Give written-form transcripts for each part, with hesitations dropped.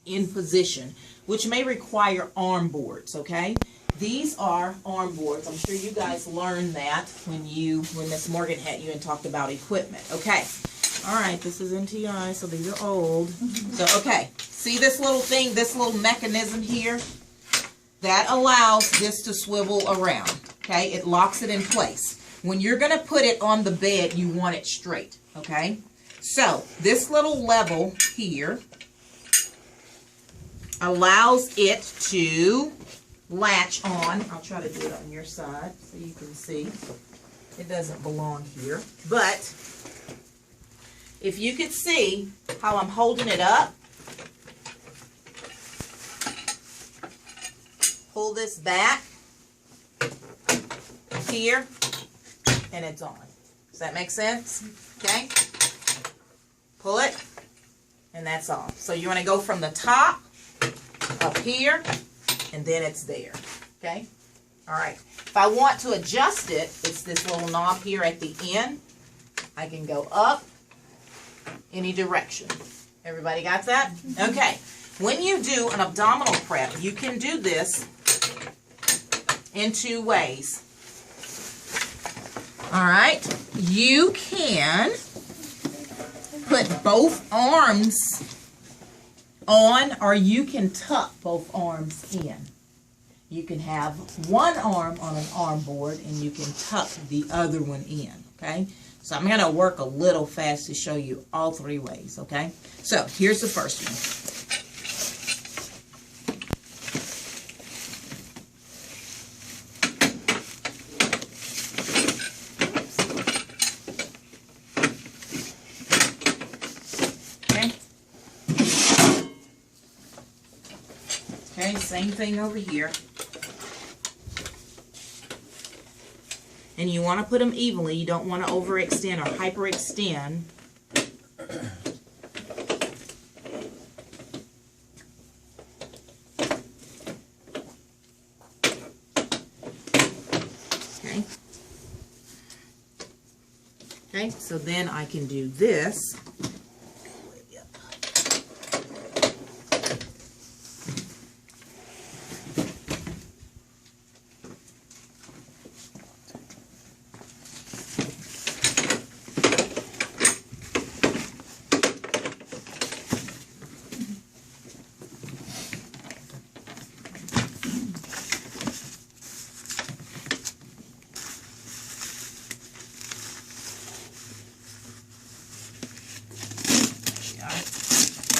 in position, which may require arm boards, okay? These are arm boards. I'm sure you guys learned that when Miss Morgan had you and talked about equipment. Okay. All right, this is NTI, so these are old. So, okay. See this little thing, this little mechanism here? That allows this to swivel around, okay? It locks it in place. When you're going to put it on the bed, you want it straight, okay? So, this little level here allows it to latch on. I'll try to do it on your side so you can see. It doesn't belong here. But, if you could see how I'm holding it up, pull this back here, and it's on. Does that make sense? Okay. Pull it, and that's on. So you want to go from the top up here, and then it's there. Okay. All right. If I want to adjust it, it's this little knob here at the end. I can go up any direction. Everybody got that? Okay. When you do an abdominal prep, you can do this in two ways. All right. You can put both arms on, or you can tuck both arms in. You can have one arm on an arm board, and you can tuck the other one in, okay? So I'm going to work a little fast to show you all three ways, okay? So here's the first one. Okay, same thing over here. And you want to put them evenly. You don't want to overextend or hyperextend. Okay. Okay, so then I can do this.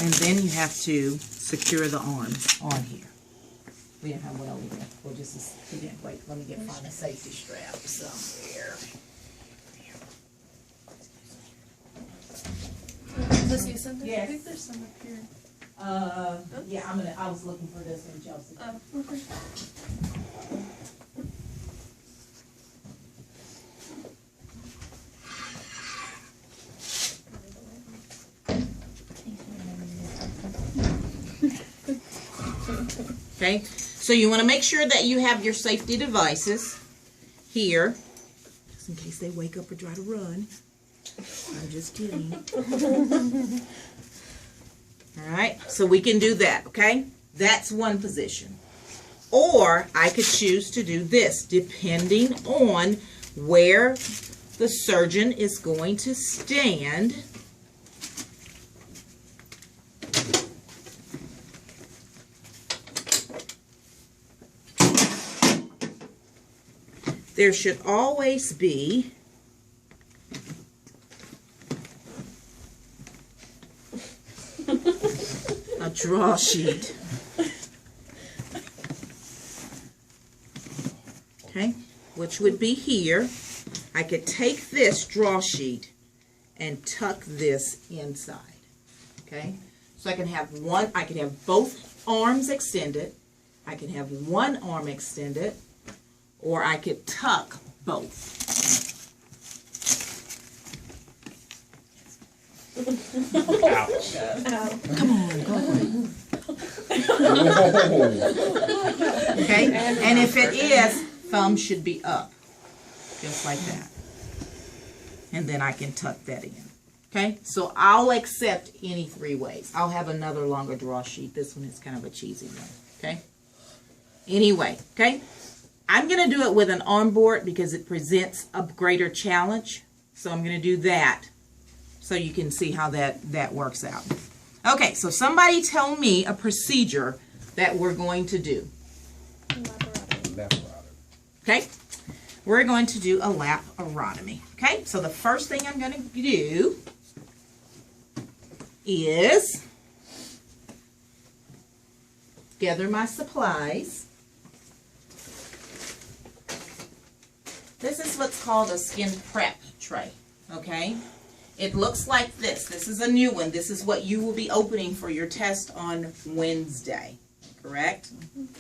And then you have to secure the arms on here. We didn't have well either. We'll just, wait, let me find a safety strap somewhere. Is this Eason? Yes. I think there's some up here. Yeah, I was looking for this one, Chelsea. Oh, okay. Okay, so you want to make sure that you have your safety devices here, just in case they wake up or try to run. I'm just kidding. All right, so we can do that, okay? That's one position. Or I could choose to do this, depending on where the surgeon is going to stand. There should always be a draw sheet. Okay, which would be here. I could take this draw sheet and tuck this inside. Okay, so I can have both arms extended. I can have one arm extended. Or I could tuck both. Ouch. Come on, go. Okay, and if it is, thumb should be up. Just like that. And then I can tuck that in. Okay, so I'll accept any 3 ways. I'll have another longer draw sheet. This one is kind of a cheesy one. Okay. Anyway, okay. I'm going to do it with an onboard because it presents a greater challenge. So I'm going to do that so you can see how that works out. Okay, so somebody tell me a procedure that we're going to do. Okay, we're going to do a laparotomy. Okay, so the first thing I'm going to do is gather my supplies. This is what's called a skin prep tray, okay? It looks like this. This is a new one. This is what you will be opening for your test on Wednesday, correct?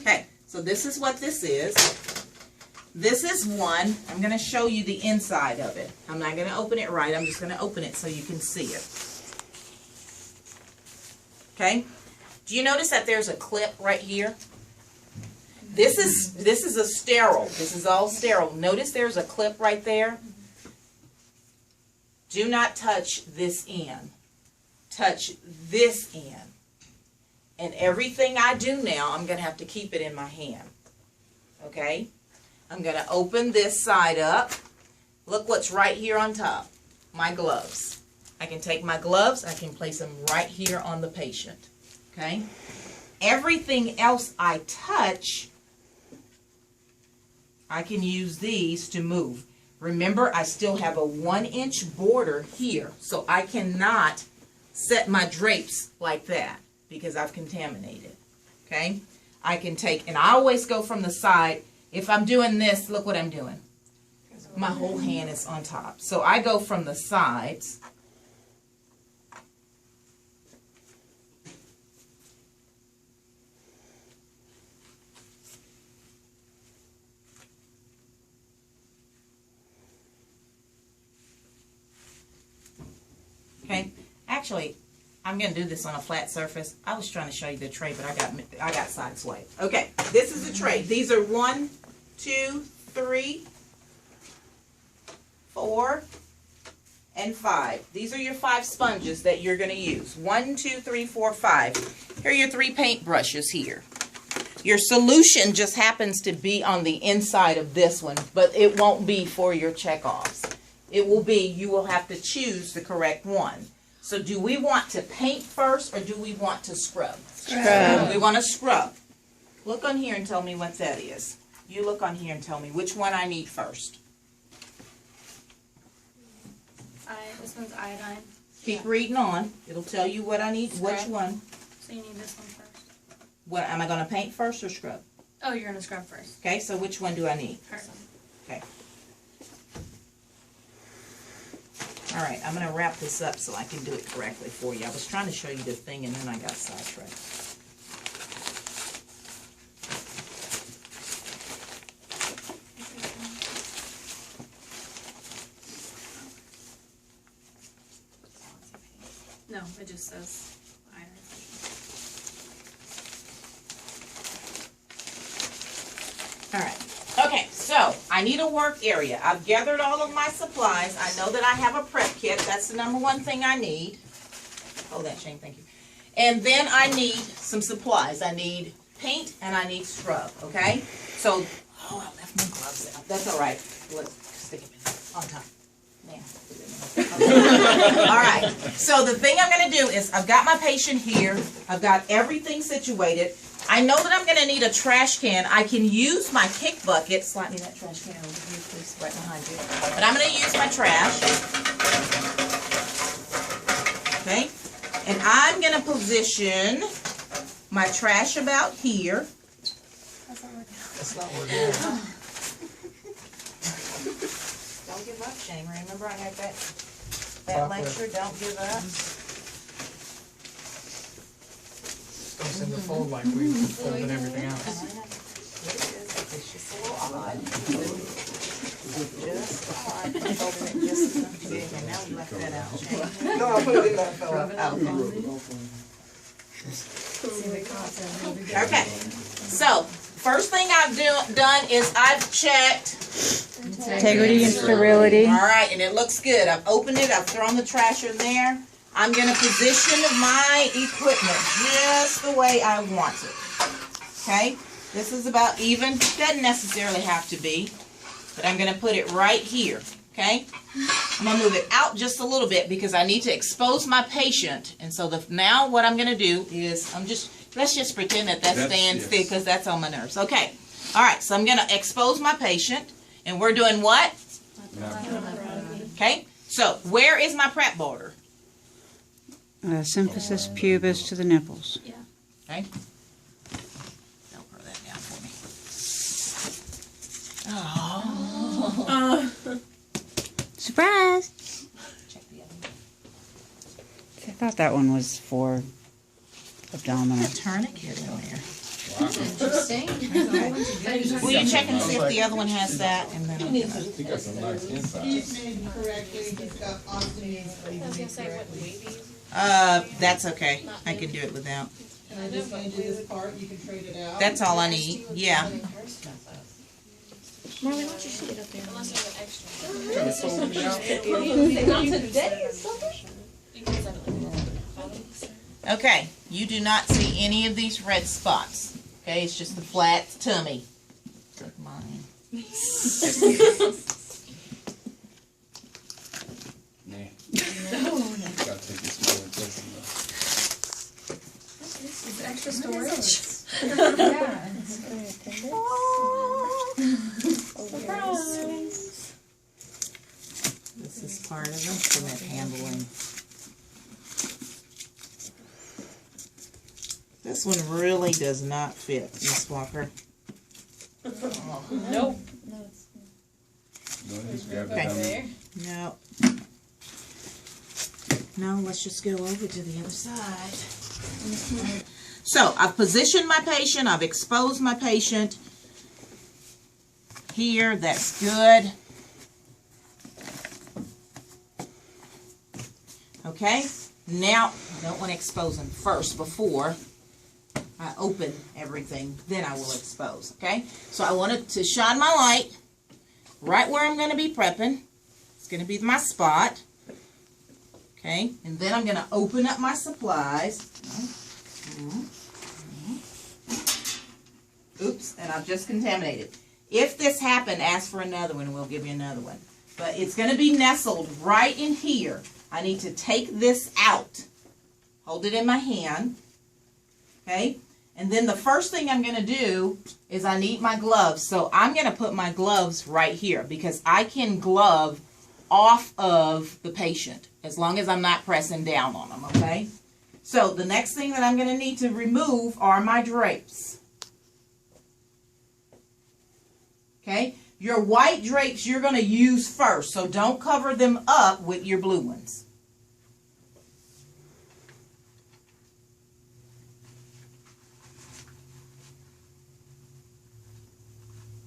Okay, so this is what this is. This is one. I'm going to show you the inside of it. I'm not going to open it right. I'm just going to open it so you can see it. Okay? Do you notice that there's a clip right here? This is a sterile. This is all sterile. Notice there's a clip right there. Do not touch this end. Touch this end. And everything I do now, I'm going to have to keep it in my hand. Okay? I'm going to open this side up. Look what's right here on top. My gloves. I can take my gloves. I can place them right here on the patient. Okay? Everything else I touch, I can use these to move. Remember, I still have a 1-inch border here, so I cannot set my drapes like that because I've contaminated. Okay? I can take, and I always go from the side. If I'm doing this, look what I'm doing. My whole hand is on top. So I go from the sides. Okay, actually, I'm going to do this on a flat surface. I was trying to show you the tray, but I got sideswiped. Okay, this is the tray. These are 1, 2, 3, 4, and 5. These are your 5 sponges that you're going to use. 1, 2, 3, 4, 5. Here are your 3 paint brushes here. Your solution just happens to be on the inside of this one, but it won't be for your checkoffs. It will be, you will have to choose the correct one. So do we want to paint first or do we want to scrub? Scrub. We want to scrub. Look on here and tell me what that is. You look on here and tell me which one I need first. This one's iodine. Keep reading on. It'll tell you what I need, Scrub. which one. So you need this one first. What, am I going to paint first or scrub? Oh, you're going to scrub first. Okay, so which one do I need? First. Okay. All right, I'm going to wrap this up so I can do it correctly for you. I was trying to show you the thing and then I got sidetracked. No, it just says iodine. All right. Okay, so I need a work area. I've gathered all of my supplies. I know that I have a prep kit. That's the #1 thing I need. Hold that, Shane. Thank you. And then I need some supplies. I need paint and I need scrub, okay? So, oh, I left my gloves out. That's all right. Let's stick them in on top. Man. All right. So the thing I'm going to do is I've got my patient here. I've got everything situated. I know that I'm going to need a trash can. I can use my kick bucket. Slide me that trash can over here, please, right behind you. But I'm going to use my trash. Okay? And I'm going to position my trash about here. That's not working. That's not working out. Don't give up, Shane. Remember I had that lecture, don't give up. Goes in the fold like we folded everything else. It's just a little odd. Just odd. I'm folding it just enough big, and now we left that out, Shane. No, I put it in that fella. Okay, so first thing I've done is I've checked Integrity and sterility. All right, and it looks good. I've opened it. I've thrown the trash in there. I'm going to position my equipment just the way I want it. Okay? This is about even. Doesn't necessarily have to be. But I'm going to put it right here. Okay? I'm going to move it out just a little bit because I need to expose my patient. And so now what I'm going to do is let's just pretend that stands still because that's on my nerves. Okay. All right. So I'm going to expose my patient. And we're doing what? Okay. So where is my prep border? Symphysis pubis to the nipples. Yeah. Okay. Don't throw that down for me. Oh. Surprise! Check the other I thought that one was for abdominal. one. Tourniquet in there. Interesting. Will you check and see if the other one has that? And then I'm gonna. He got some nice inside. He's made correctly, he's got ostomies, but he's made correctly. That's okay. I can do it without. And I just made you this part, you can trade it out. That's all I need. Yeah. Marley, why don't you shoot it up there? Unless I have extra. Okay. You do not see any of these red spots. Okay. It's just the flat tummy. Like mine. Nah. Gotta take this more intestine though. Is it extra storage? This is part of instrument handling. This one really does not fit, Miss Walker. Nope. Go ahead, just grab Okay. it down. No, let's just go over to the other side. So, I've positioned my patient. I've exposed my patient. Here, that's good. Okay, now, I don't want to expose them first before I open everything. Then I will expose, okay? So, I wanted to shine my light right where I'm going to be prepping. It's going to be my spot. Okay, and then I'm going to open up my supplies. Oops, and I've just contaminated. If this happened, ask for another one and we'll give you another one. But it's going to be nestled right in here. I need to take this out. Hold it in my hand. Okay, and then the first thing I'm going to do is I need my gloves. So I'm going to put my gloves right here because I can glove off of the patient as long as I'm not pressing down on them, okay? So the next thing that I'm going to need to remove are my drapes. Okay? Your white drapes you're going to use first, so don't cover them up with your blue ones.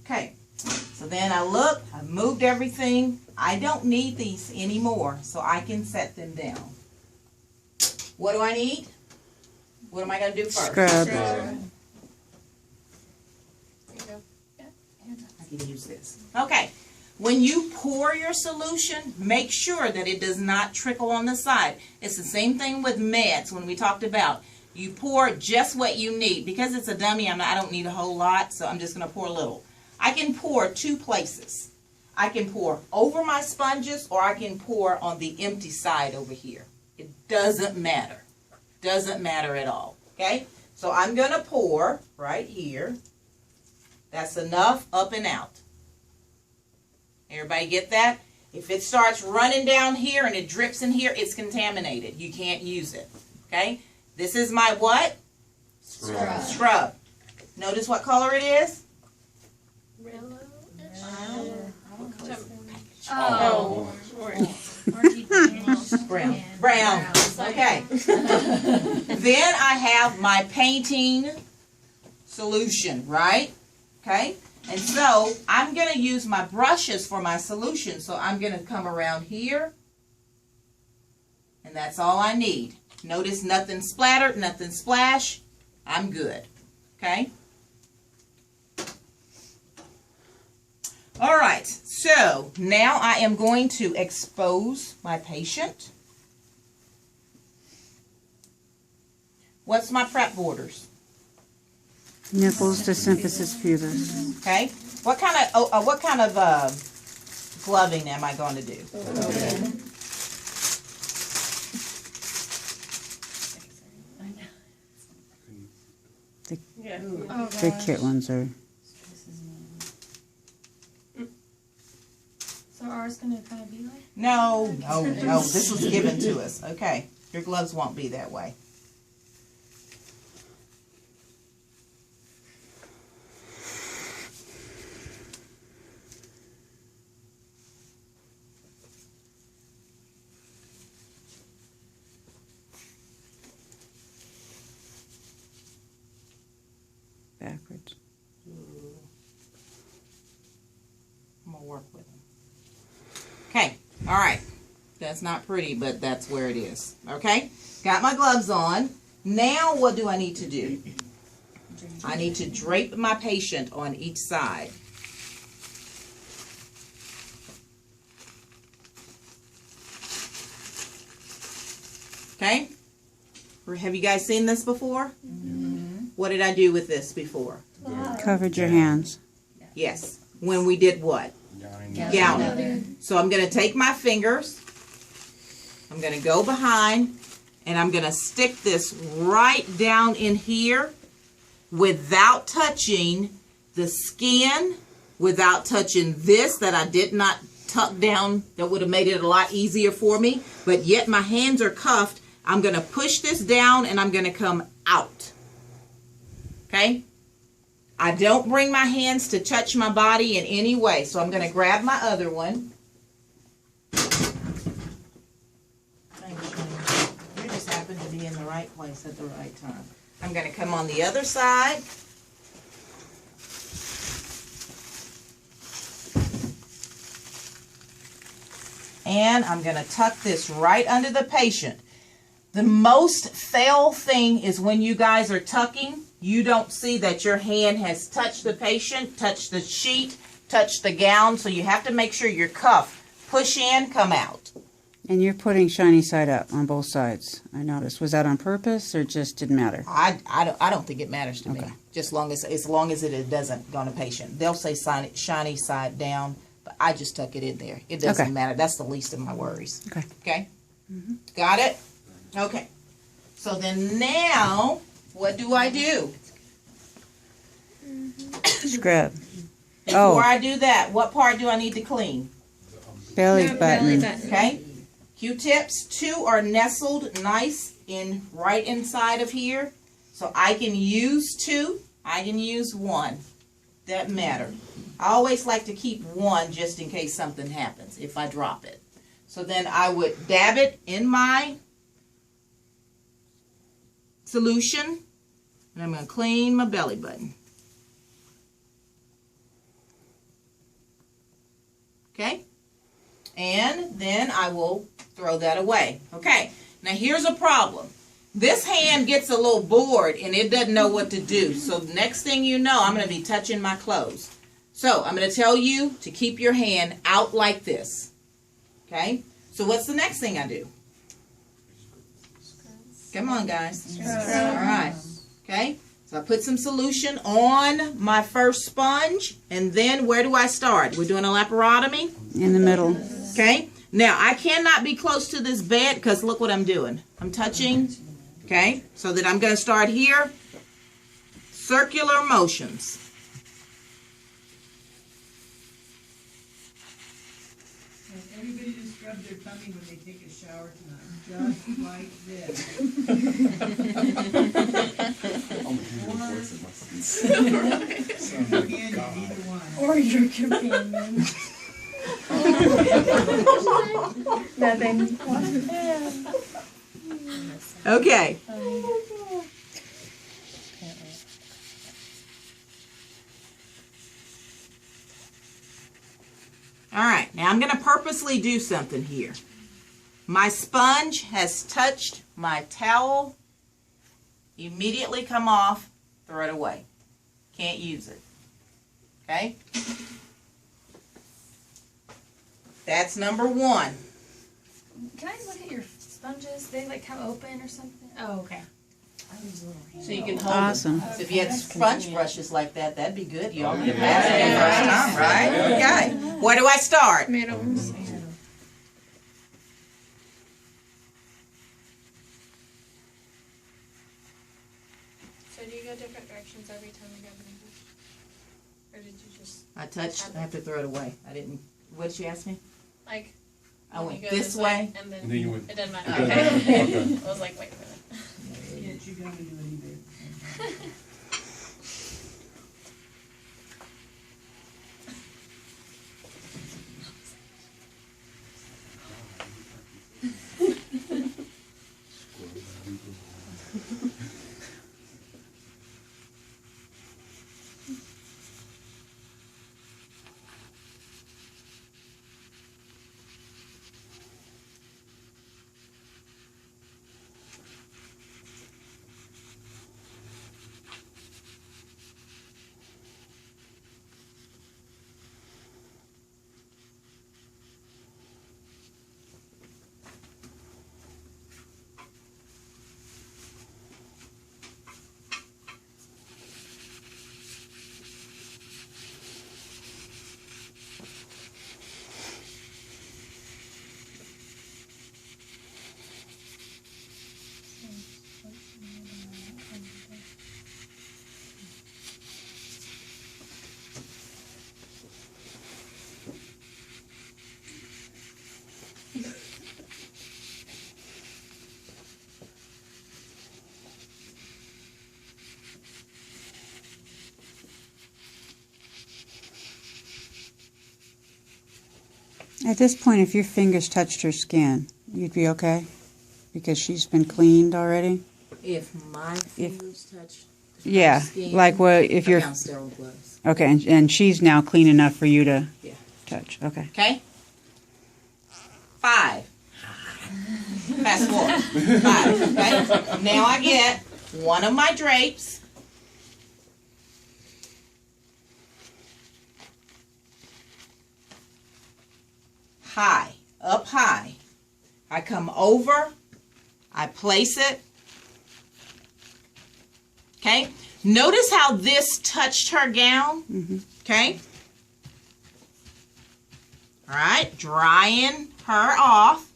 Okay. So then I look, I moved everything. I don't need these anymore, so I can set them down. What do I need? What am I going to do first? Scrub. I can use this. Okay. When you pour your solution, make sure that it does not trickle on the side. It's the same thing with meds when we talked about. You pour just what you need. Because it's a dummy, I don't need a whole lot, so I'm just going to pour a little. I can pour two places. I can pour over my sponges or I can pour on the empty side over here. It doesn't matter. Doesn't matter at all. Okay? So I'm going to pour right here. That's enough up and out. Everybody get that? If it starts running down here and it drips in here, it's contaminated. You can't use it. Okay? This is my what? Scrub. Scrub. Notice what color it is? Oh. Brown. Brown. Okay. Then I have my painting solution, right? Okay. And so I'm going to use my brushes for my solution. So I'm going to come around here. And that's all I need. Notice nothing splattered, nothing splash. I'm good. Okay. All right, so now I am going to expose my patient. What's my prep borders? Nipples to symphysis pubis. Okay. What kind of gloving am I going to do? The kit ones are. So ours gonna kind of be like? No. This was given to us. Okay. Your gloves won't be that way. Backwards. I'm gonna work with them. Okay, all right. That's not pretty, but that's where it is. Okay, got my gloves on. Now what do I need to do? I need to drape my patient on each side. Okay, have you guys seen this before? What did I do with this before? Covered your hands. Yes, when we did what? Gowning. So I'm going to take my fingers, I'm going to go behind, and I'm going to stick this right down in here without touching the skin, without touching this that I did not tuck down. That would have made it a lot easier for me, but yet my hands are cuffed. I'm going to push this down and I'm going to come out. Okay? I don't bring my hands to touch my body in any way. So I'm going to grab my other one. You just happen to be in the right place at the right time. I'm going to come on the other side. And I'm going to tuck this right under the patient. The most fail thing is when you guys are tucking, you don't see that your hand has touched the patient, touched the sheet, touched the gown, so you have to make sure your cuff push in, come out. And you're putting shiny side up on both sides. I noticed. Was that on purpose or just didn't matter? I don't think it matters to me. Okay. Just as long as it doesn't go on a patient. They'll say shiny side down, but I just tuck it in there. It doesn't Okay. matter. That's the least of my worries. Okay. Okay? Got it? Okay. So then now, what do I do? Scrub. Before I do that, what part do I need to clean? Belly button. Okay? Q-tips, 2 are nestled nice in right inside of here. So I can use 2. I can use 1. Doesn't matter. I always like to keep 1 just in case something happens if I drop it. So then I would dab it in my solution, and I'm going to clean my belly button. Okay? And then I will throw that away. Okay, now here's a problem. This hand gets a little bored and it doesn't know what to do. So next thing you know, I'm going to be touching my clothes. So I'm going to tell you to keep your hand out like this. Okay? So what's the next thing I do? Come on, guys. All right. Okay? So I put some solution on my first sponge, and then where do I start? We're doing a laparotomy. In the middle. Okay? Now, I cannot be close to this bed because look what I'm doing. I'm touching. Okay? So that I'm going to start here. Circular motions. Everybody just scrub their tummy when they take a shower tonight, just like this. Again, either one. Or your companion. Nothing. Okay. All right, now I'm going to purposely do something here. My sponge has touched my towel. Immediately come off, throw it away. Can't use it. Okay? That's number 1. Can I look at your sponges? They like come open or something? Oh, okay. So you can hold Awesome. them. So if you had sponge brushes like that, that'd be good. You all get past it the first time, right? Okay. Where do I start? Middle. So do you go different directions every time you grab an English? Or did you just, I touched, I have to throw it away. I didn't, what did she ask me? like, I you went go this way. and And then you went. it doesn't matter. It doesn't Okay. matter. Okay. I was like, wait a minute. Yeah, you gotta do it either. At this point, if your fingers touched her skin, you'd be okay? Because she's been cleaned already? If my fingers touch Yeah, skin, like what, if I you're, found sterile gloves. okay, and she's now clean enough for you to Yeah. touch, okay. Okay? 5. Fast forward. 5, okay? Now I get one of my drapes. High, up high. I come over, I place it. Okay? Notice how this touched her gown. Okay? All right, drying her off.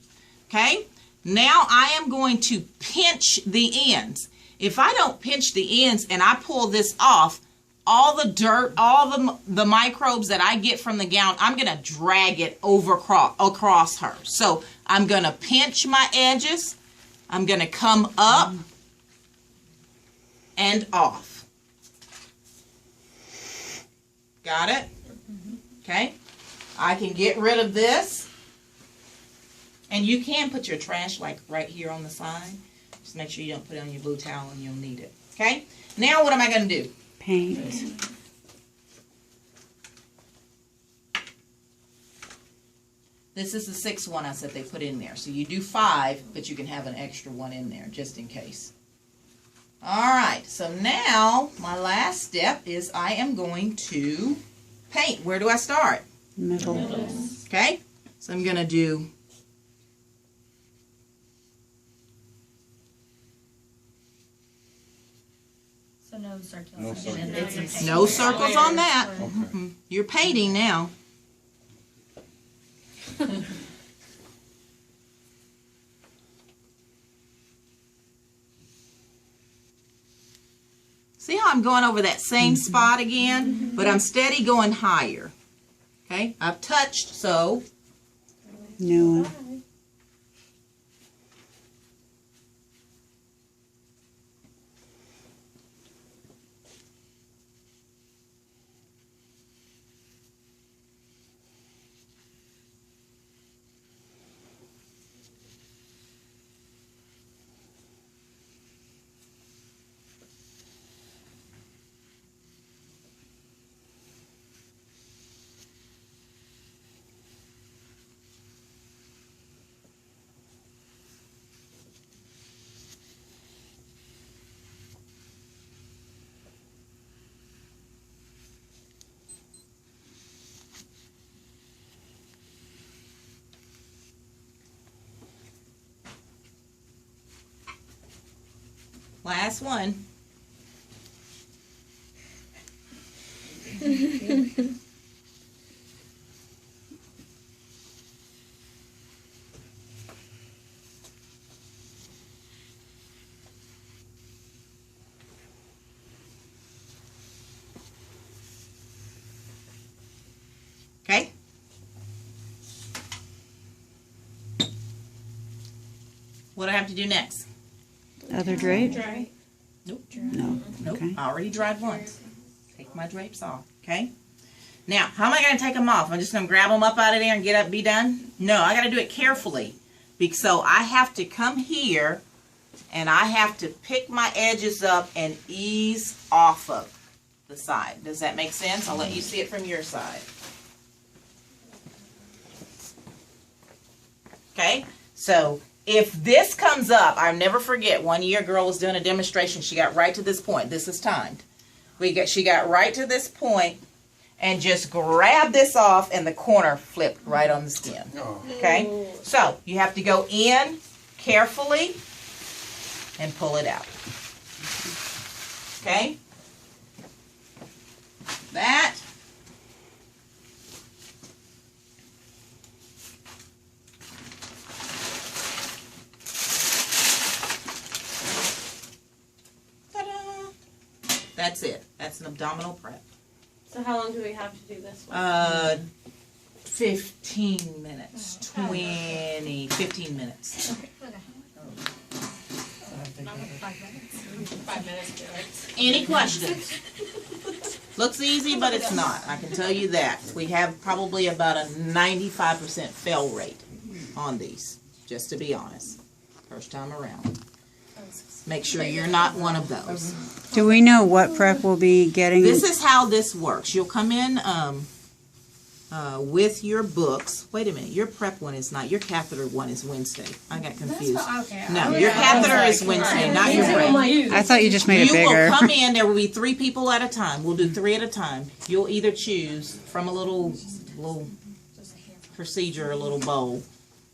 Okay? Now I am going to pinch the ends. If I don't pinch the ends and I pull this off, all the dirt, all the microbes that I get from the gown, I'm going to drag it over across her. So I'm going to pinch my edges. I'm going to come up and off. Got it? Okay. I can get rid of this. And you can put your trash like right here on the side. Just make sure you don't put it on your blue towel and you'll need it. Okay? Now what am I going to do? Paint. This is the 6th one I said they put in there. So you do 5, but you can have an extra one in there just in case. Alright, so now my last step is I am going to paint. Where do I start? Middle. Okay? So I'm going to do So no circular. No circular. no circles on that. Mhm. You're painting now. See how I'm going over that same spot again? But I'm steady going higher. Okay? I've touched, so New one. Last one. Okay? What do I have to do next? Other drape? Dry. Nope. No. Nope. Okay. I already dried once. Take my drapes off. Okay? Now, how am I going to take them off? I'm just going to grab them up out of there and get up, be done? No, I got to do it carefully. So I have to come here and I have to pick my edges up and ease off of the side. Does that make sense? I'll let you see it from your side. Okay? So if this comes up, I'll never forget, one year a girl was doing a demonstration. She got right to this point. This is timed. She got right to this point and just grabbed this off and the corner flipped right on the skin. Okay? So you have to go in carefully and pull it out. Okay? That. Ta-da! That's it. That's an abdominal prep. So how long do we have to do this one? 15 minutes. 15 minutes. Okay. 5 minutes, do it. Any questions? Looks easy, but it's not. I can tell you that. We have probably about a 95% fail rate on these, just to be honest. First time around. Make sure you're not one of those. Do we know what prep we'll be getting? This is how this works. You'll come in with your books. Wait a minute. Your prep one is not. Your catheter one is Wednesday. I got confused. No, your catheter is Wednesday, not your prep. I thought you just made it You bigger. will come in. There will be 3 people at a time. We'll do 3 at a time. You'll either choose from a little procedure, a little bowl.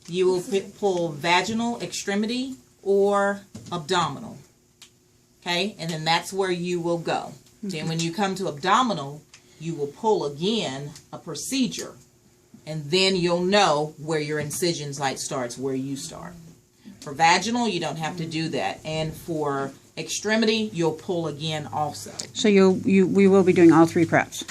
You will pull vaginal, extremity, or abdominal. Okay, and then that's where you will go. Then when you come to abdominal, you will pull again a procedure, and then you'll know where your incision site starts, where you start. For vaginal, you don't have to do that, and for extremity, you'll pull again also. So we will be doing all 3 preps.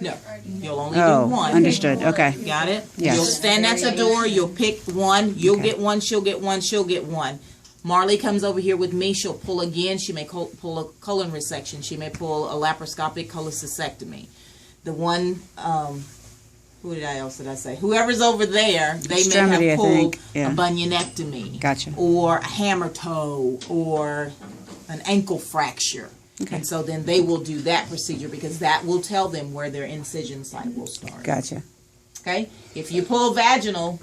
No, you'll only do Oh, one. understood. Okay. Got it? Yes. You'll stand at the door, you'll pick one, you'll Okay. get one, she'll get one, she'll get one. Marley comes over here with me, she'll pull again, she may pull a colon resection, she may pull a laparoscopic cholecystectomy. The one, who else did I say? Whoever's over there, they Extremity, may I have pulled think. Yeah. a bunionectomy. Gotcha. Or a hammer toe, or an ankle fracture. Okay. And so then they will do that procedure because that will tell them where their incision site will start. Gotcha. Okay? If you pull vaginal,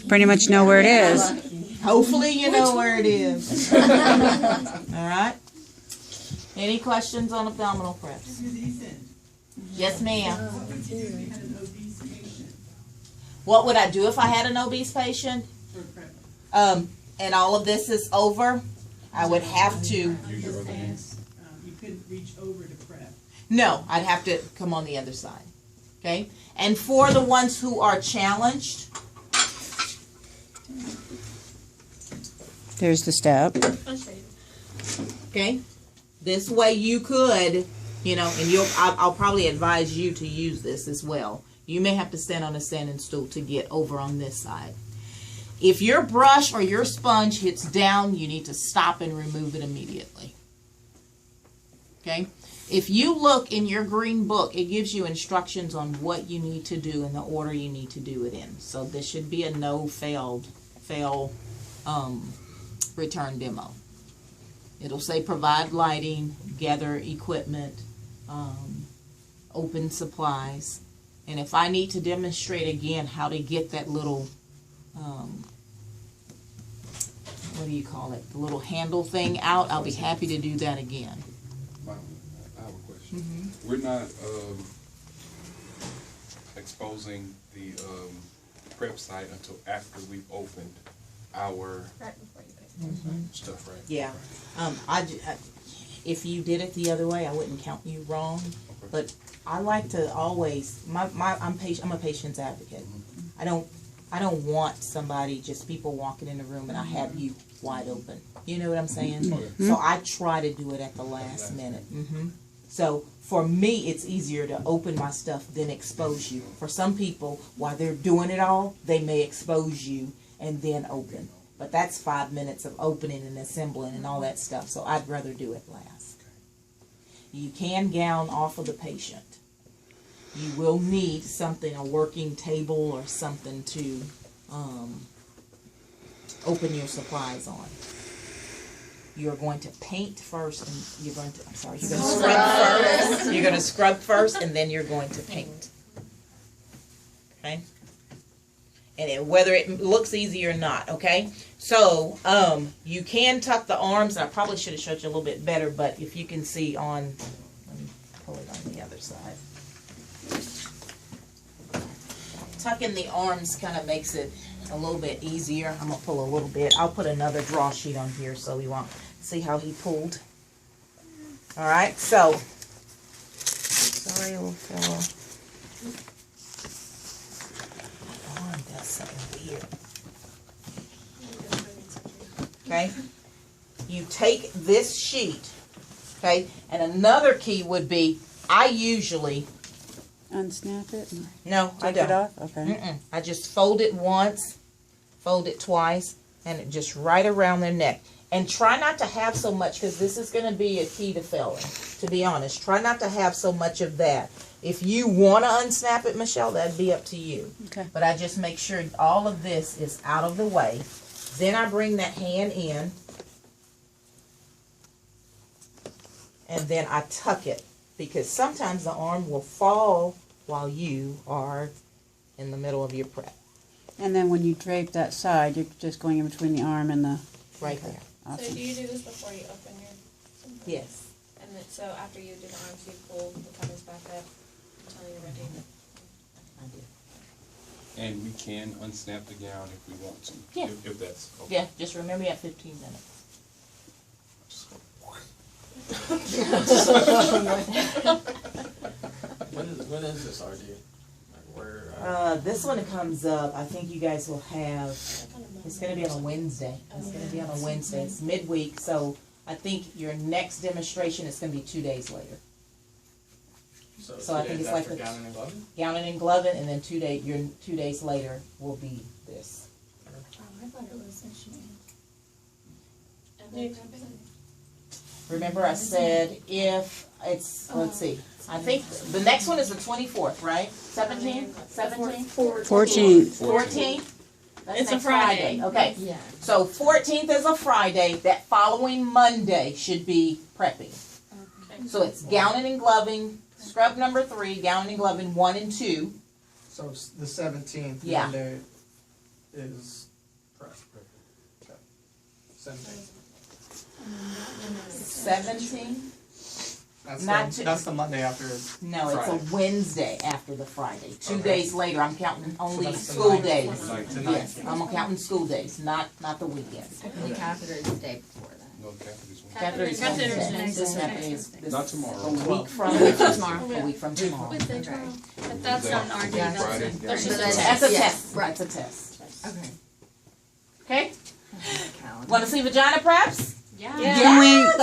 Pretty much know where it is. hopefully you know where it is. All right? Any questions on abdominal preps? Ms. Eason, Yes, ma'am. what would you do if you had an obese patient What would I do if I had an obese patient? for prep? And all of this is over? I would have to. Use your other hand. You couldn't reach over to prep. No, I'd have to come on the other side. Okay? And for the ones who are challenged, There's the step. I'll show you. okay, this way you could, and I'll probably advise you to use this as well. You may have to stand on a standing stool to get over on this side. If your brush or your sponge hits down, you need to stop and remove it immediately. Okay? If you look in your green book, it gives you instructions on what you need to do and the order you need to do it in. So this should be a fail return demo. It'll say provide lighting, gather equipment, open supplies. And if I need to demonstrate again how to get that little, what do you call it, the little handle thing out, I'll be happy to do that again. I have a question. We're not exposing the prep site until after we've opened our Right before you pick stuff, right? Yeah. If you did it the other way, I wouldn't count you wrong. Okay. But I like to always, I'm a patient's advocate. I don't want somebody, just people walking in the room and I have you wide open. You know what I'm saying? So I try to do it at the last minute. So for me, it's easier to open my stuff than expose you. For some people, while they're doing it all, they may expose you and then open. But that's 5 minutes of opening and assembling and all that stuff. So I'd rather do it last. You can gown off of the patient. You will need something, a working table or something to open your supplies on. You're going to paint first, and you're going to scrub first. You're going to scrub first, and then you're going to paint. Okay? And whether it looks easy or not, okay? So, you can tuck the arms. I probably should have showed you a little bit better, but if you can see on, let me pull it on the other side. Tucking the arms kind of makes it a little bit easier. I'm going to pull a little bit. I'll put another draw sheet on here so we won't see how he pulled. All right, so, sorry, little fellow. My arm does something weird. Okay, you take this sheet, okay, and another key would be, I usually, Unsnap it and no, I take it don't. off? Okay. I just fold it once, fold it twice, and it just right around their neck. And try not to have so much, because this is going to be a key to failing, to be honest. Try not to have so much of that. If you want to unsnap it, Michelle, that'd be up to you. Okay. But I just make sure all of this is out of the way. Then I bring that hand in, and then I tuck it, because sometimes the arm will fall while you are in the middle of your prep. And then when you drape that side, you're just going in between the arm and the... Right there. So Awesome. do you do this before you open your? Yes. And then, so after you do the arms, you pull the covers back up until you're ready. I do. And we can unsnap the gown if we want to. Yeah. If that's okay. Yeah, just remember you have 15 minutes. When is this, RD? Like where? This one comes up, I think you guys will have, it's going to be on a Wednesday. It's going to be on a Wednesday. It's midweek, so I think your next demonstration is going to be 2 days later. So I think it's like the Gowning and Gloving? gowning and gloving, and then 2 days later will be this. Oh, I thought it was instrument. And then prepping? Remember I said if it's, let's see, I think the next one is the 24th, right? 17th? 17th? 14th. 14th? That's It's a next Friday. Okay. Yeah. So 14th is a Friday. That following Monday should be prepping. Okay. So it's gowning and gloving, scrub number 3, gowning and gloving 1 and 2. So the 17th Yeah. Monday is prep. Okay. 17th. 17? That's Not the, to- that's the Monday after. No, it's Friday. a Wednesday after the Friday. 2 Okay. days later, I'm counting only that's the school 19th. days. The Yes, 19th. I'm counting school days, not the weekends. The catheter is the day before that. No, catheter's one. Catheter is Catheter's Wednesday. next This Wednesday. catheter is this- Not tomorrow. A week from tomorrow. A week from tomorrow. Wednesday, tomorrow. But that's not an RD, that's Friday. a, that's just a That's- test. That's a Yeah, test. right. That's a test. Okay. Okay? Calendar. Want to see vagina preps? Yeah. Yeah. Can we